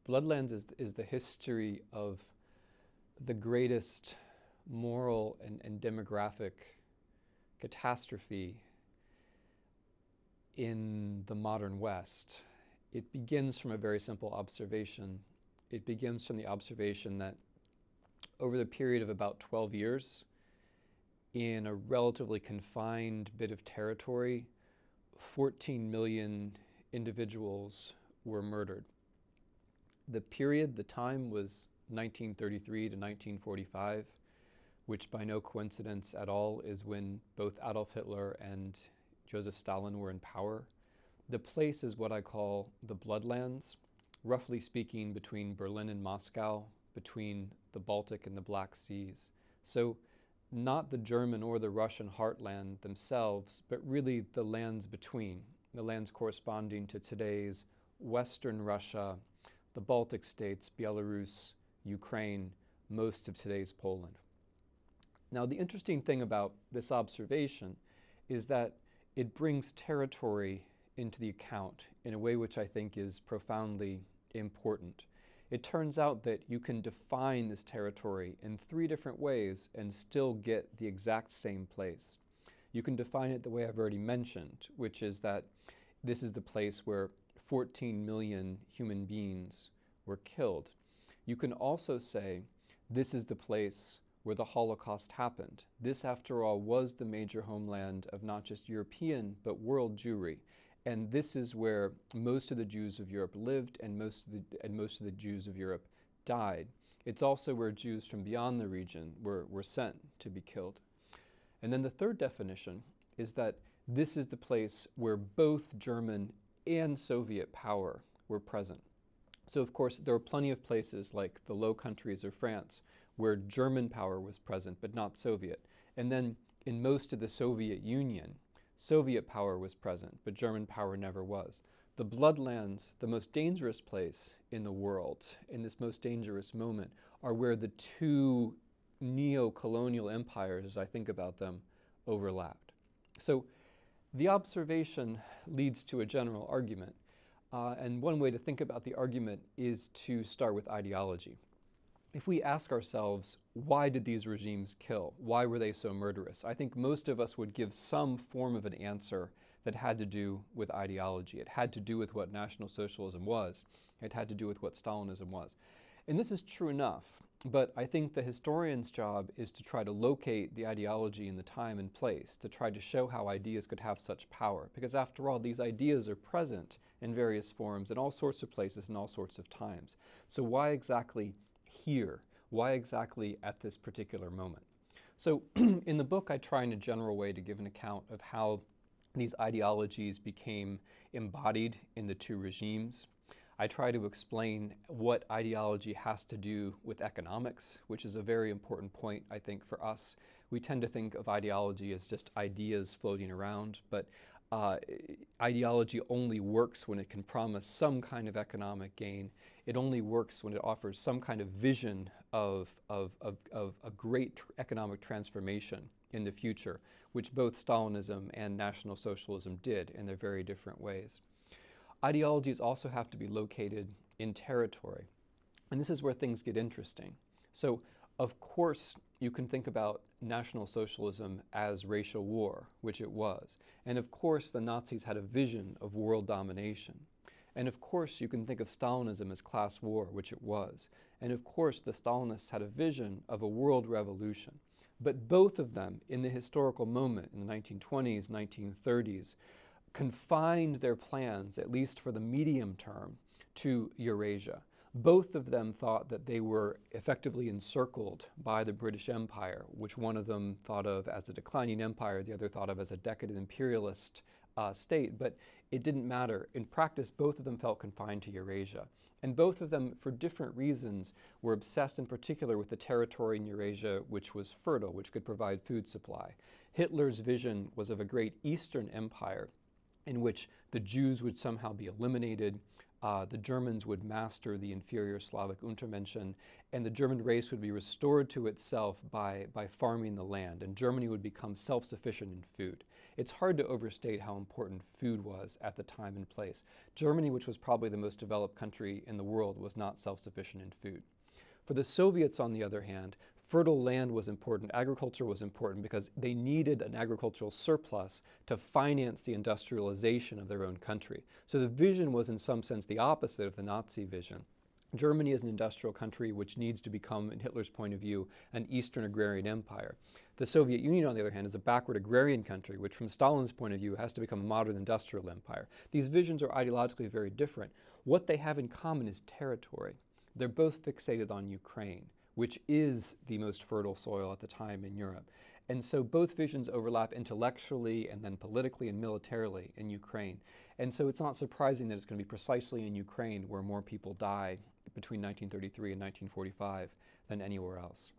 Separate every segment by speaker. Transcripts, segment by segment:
Speaker 1: Bloodlands is the history of the greatest moral and demographic catastrophe in the modern West. It begins from a very simple observation. It begins from the observation that over the period of about 12 years, in a relatively confined bit of territory, 14 million individuals were murdered. The period, the time was 1933 to 1945, which by no coincidence at all is when both Adolf Hitler and Joseph Stalin were in power. The place is what I call the Bloodlands, roughly speaking between Berlin and Moscow, between the Baltic and the Black Seas. So not the German or the Russian heartland themselves, but really the lands between, the lands corresponding to today's Western Russia, the Baltic states, Belarus, Ukraine, most of today's Poland. Now, the interesting thing about this observation is that it brings territory into the account in a way which I think is profoundly important. It turns out that you can define this territory in 3 different ways and still get the exact same place. You can define it the way I've already mentioned, which is that this is the place where 14 million human beings were killed. You can also say this is the place where the Holocaust happened. This, after all, was the major homeland of not just European, but world Jewry. And this is where most of the Jews of Europe lived and most of the Jews of Europe died. It's also where Jews from beyond the region were sent to be killed. And then the third definition is that this is the place where both German and Soviet power were present. So of course there were plenty of places like the Low Countries or France where German power was present but not Soviet. And then in most of the Soviet Union, Soviet power was present, but German power never was. The Bloodlands, the most dangerous place in the world, in this most dangerous moment, are where the 2 neo-colonial empires, as I think about them, overlapped. So the observation leads to a general argument. And one way to think about the argument is to start with ideology. If we ask ourselves, why did these regimes kill? Why were they so murderous? I think most of us would give some form of an answer that had to do with ideology. It had to do with what National Socialism was. It had to do with what Stalinism was. And this is true enough, but I think the historian's job is to try to locate the ideology in the time and place, to try to show how ideas could have such power. Because after all, these ideas are present in various forms in all sorts of places and all sorts of times. So why exactly here? Why exactly at this particular moment? So in the book, I try in a general way to give an account of how these ideologies became embodied in the 2 regimes. I try to explain what ideology has to do with economics, which is a very important point, I think, for us. We tend to think of ideology as just ideas floating around, but ideology only works when it can promise some kind of economic gain. It only works when it offers some kind of vision of a great economic transformation in the future, which both Stalinism and National Socialism did in their very different ways. Ideologies also have to be located in territory. And this is where things get interesting. So, of course, you can think about National Socialism as racial war, which it was. And of course, the Nazis had a vision of world domination. And of course, you can think of Stalinism as class war, which it was. And of course, the Stalinists had a vision of a world revolution. But both of them, in the historical moment, in the 1920s, 1930s, confined their plans, at least for the medium term, to Eurasia. Both of them thought that they were effectively encircled by the British Empire, which one of them thought of as a declining empire, the other thought of as a decadent imperialist state, but it didn't matter. In practice, both of them felt confined to Eurasia. And both of them, for different reasons, were obsessed in particular with the territory in Eurasia which was fertile, which could provide food supply. Hitler's vision was of a great Eastern empire in which the Jews would somehow be eliminated, the Germans would master the inferior Slavic Untermenschen, and the German race would be restored to itself by farming the land, and Germany would become self-sufficient in food. It's hard to overstate how important food was at the time and place. Germany, which was probably the most developed country in the world, was not self-sufficient in food. For the Soviets, on the other hand, fertile land was important, agriculture was important because they needed an agricultural surplus to finance the industrialization of their own country. So the vision was in some sense the opposite of the Nazi vision. Germany is an industrial country which needs to become, in Hitler's point of view, an Eastern agrarian empire. The Soviet Union, on the other hand, is a backward agrarian country, which from Stalin's point of view has to become a modern industrial empire. These visions are ideologically very different. What they have in common is territory. They're both fixated on Ukraine, which is the most fertile soil at the time in Europe. And so both visions overlap intellectually and then politically and militarily in Ukraine. And so it's not surprising that it's going to be precisely in Ukraine where more people die between 1933 and 1945 than anywhere else.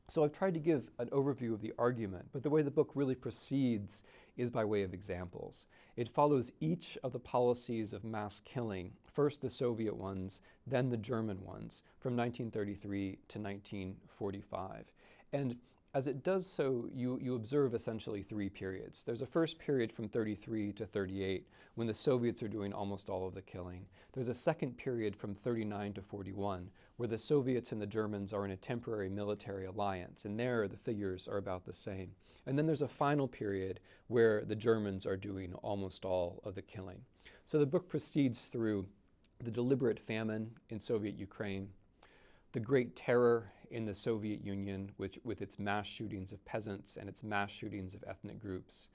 Speaker 1: So I've tried to give an overview of the argument, but the way the book really proceeds is by way of examples. It follows each of the policies of mass killing, first the Soviet ones, then the German ones, from 1933 to 1945. And as it does so, you observe essentially three periods. There's a first period from 33 to 38, when the Soviets are doing almost all of the killing. There's a second period from 39 to 41, where the Soviets and the Germans are in a temporary military alliance, and there the figures are about the same. And then there's a final period where the Germans are doing almost all of the killing. So the book proceeds through the deliberate famine in Soviet Ukraine, the Great Terror in the Soviet Union, with its mass shootings of peasants and its mass shootings of ethnic groups.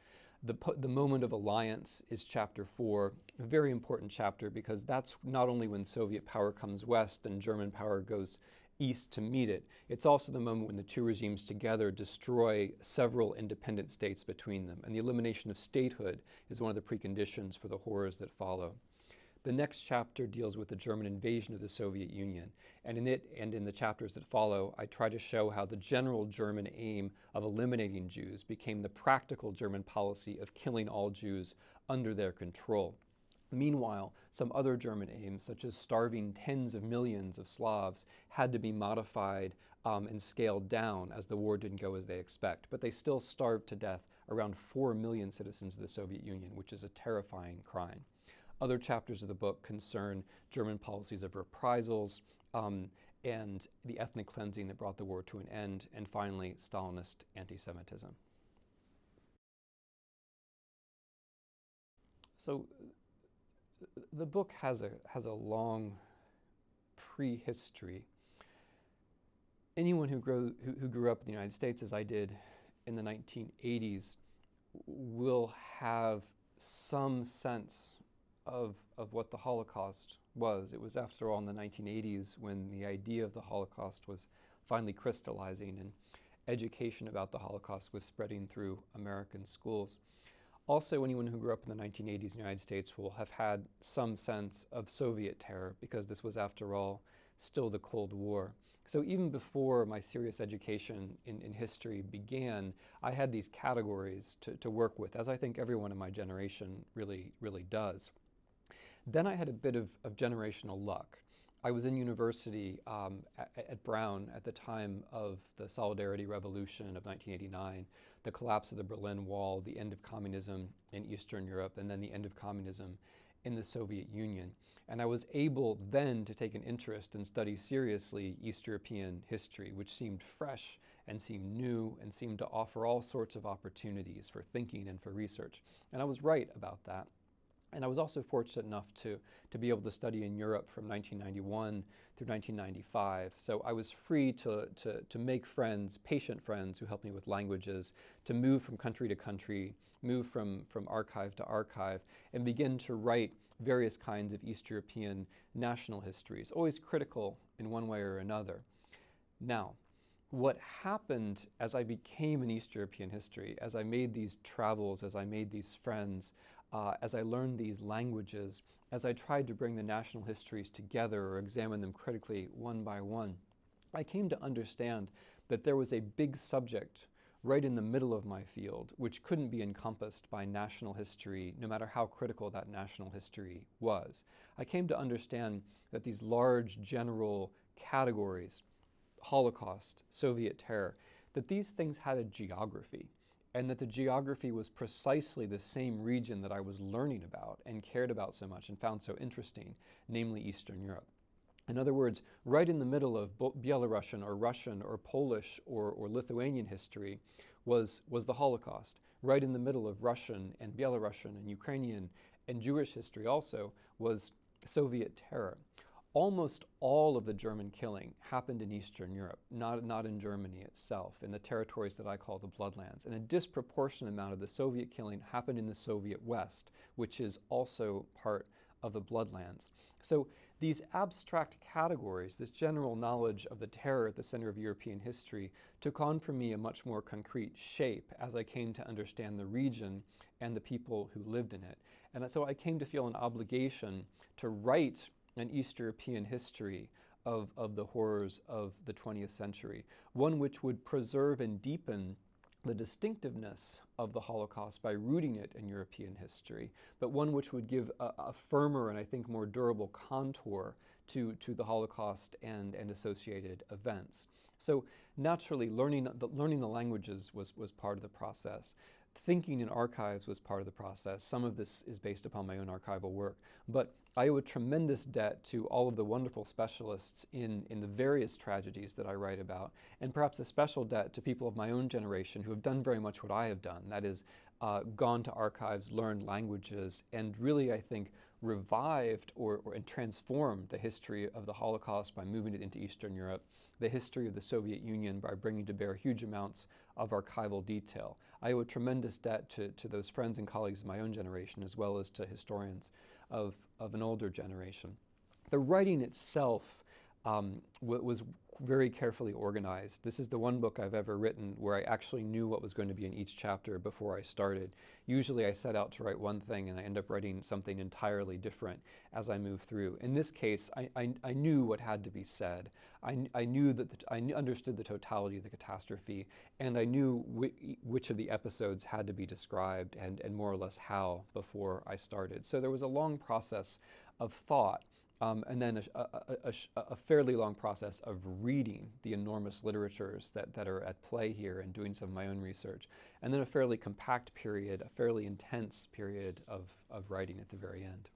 Speaker 1: The moment of alliance is chapter 4, a very important chapter because that's not only when Soviet power comes west and German power goes east to meet it, it's also the moment when the two regimes together destroy several independent states between them. And the elimination of statehood is one of the preconditions for the horrors that follow. The next chapter deals with the German invasion of the Soviet Union, and in it and in the chapters that follow, I try to show how the general German aim of eliminating Jews became the practical German policy of killing all Jews under their control. Meanwhile, some other German aims, such as starving tens of millions of Slavs, had to be modified and scaled down as the war didn't go as they expect. But they still starved to death around 4 million citizens of the Soviet Union, which is a terrifying crime. Other chapters of the book concern German policies of reprisals and the ethnic cleansing that brought the war to an end, and finally, Stalinist anti-Semitism. So the book has a long prehistory. Anyone who grew up in the United States, as I did in the 1980s, will have some sense of what the Holocaust was. It was, after all, in the 1980s when the idea of the Holocaust was finally crystallizing and education about the Holocaust was spreading through American schools. Also, anyone who grew up in the 1980s in the United States will have had some sense of Soviet terror because this was, after all, still the Cold War. So even before my serious education in history began, I had these categories to work with, as I think everyone in my generation really does. Then I had a bit of generational luck. I was in university at Brown at the time of the Solidarity Revolution of 1989, the collapse of the Berlin Wall, the end of communism in Eastern Europe, and then the end of communism in the Soviet Union. And I was able then to take an interest and study seriously East European history, which seemed fresh and seemed new and seemed to offer all sorts of opportunities for thinking and for research. And I was right about that. And I was also fortunate enough to be able to study in Europe from 1991 through 1995. So I was free to make friends, patient friends who helped me with languages, to move from country to country, move from archive to archive, and begin to write various kinds of East European national histories, always critical in one way or another. Now, what happened as I became an East European history, as I made these travels, as I made these friends, as I learned these languages, as I tried to bring the national histories together or examine them critically one by one, I came to understand that there was a big subject right in the middle of my field which couldn't be encompassed by national history, no matter how critical that national history was. I came to understand that these large general categories, Holocaust, Soviet terror, that these things had a geography. and that the geography was precisely the same region that I was learning about and cared about so much and found so interesting, namely Eastern Europe. In other words, right in the middle of Belarusian or Russian or Polish or Lithuanian history was the Holocaust. Right in the middle of Russian and Belarusian and Ukrainian and Jewish history also was Soviet terror. Almost all of the German killing happened in Eastern Europe, not in Germany itself, in the territories that I call the Bloodlands. And a disproportionate amount of the Soviet killing happened in the Soviet West, which is also part of the Bloodlands. So these abstract categories, this general knowledge of the terror at the center of European history, took on for me a much more concrete shape as I came to understand the region and the people who lived in it. And so I came to feel an obligation to write an East European history of the horrors of the 20th century, one which would preserve and deepen the distinctiveness of the Holocaust by rooting it in European history, but one which would give a firmer and I think more durable contour to the Holocaust and associated events. So naturally, learning the languages was part of the process. Thinking in archives was part of the process. Some of this is based upon my own archival work, but I owe a tremendous debt to all of the wonderful specialists in the various tragedies that I write about, and perhaps a special debt to people of my own generation who have done very much what I have done, that is, gone to archives, learned languages, and really, I think, revived and transformed the history of the Holocaust by moving it into Eastern Europe, the history of the Soviet Union by bringing to bear huge amounts of archival detail. I owe a tremendous debt to those friends and colleagues of my own generation, as well as to historians of an older generation. The writing itself was very carefully organized. This is the one book I've ever written where I actually knew what was going to be in each chapter before I started. Usually I set out to write one thing and I end up writing something entirely different as I move through. In this case, I knew what had to be said. I knew that I understood the totality of the catastrophe, and I knew which of the episodes had to be described and more or less how before I started. So there was a long process of thought. And then a fairly long process of reading the enormous literatures that are at play here and doing some of my own research. And then a fairly compact period, a fairly intense period of writing at the very end.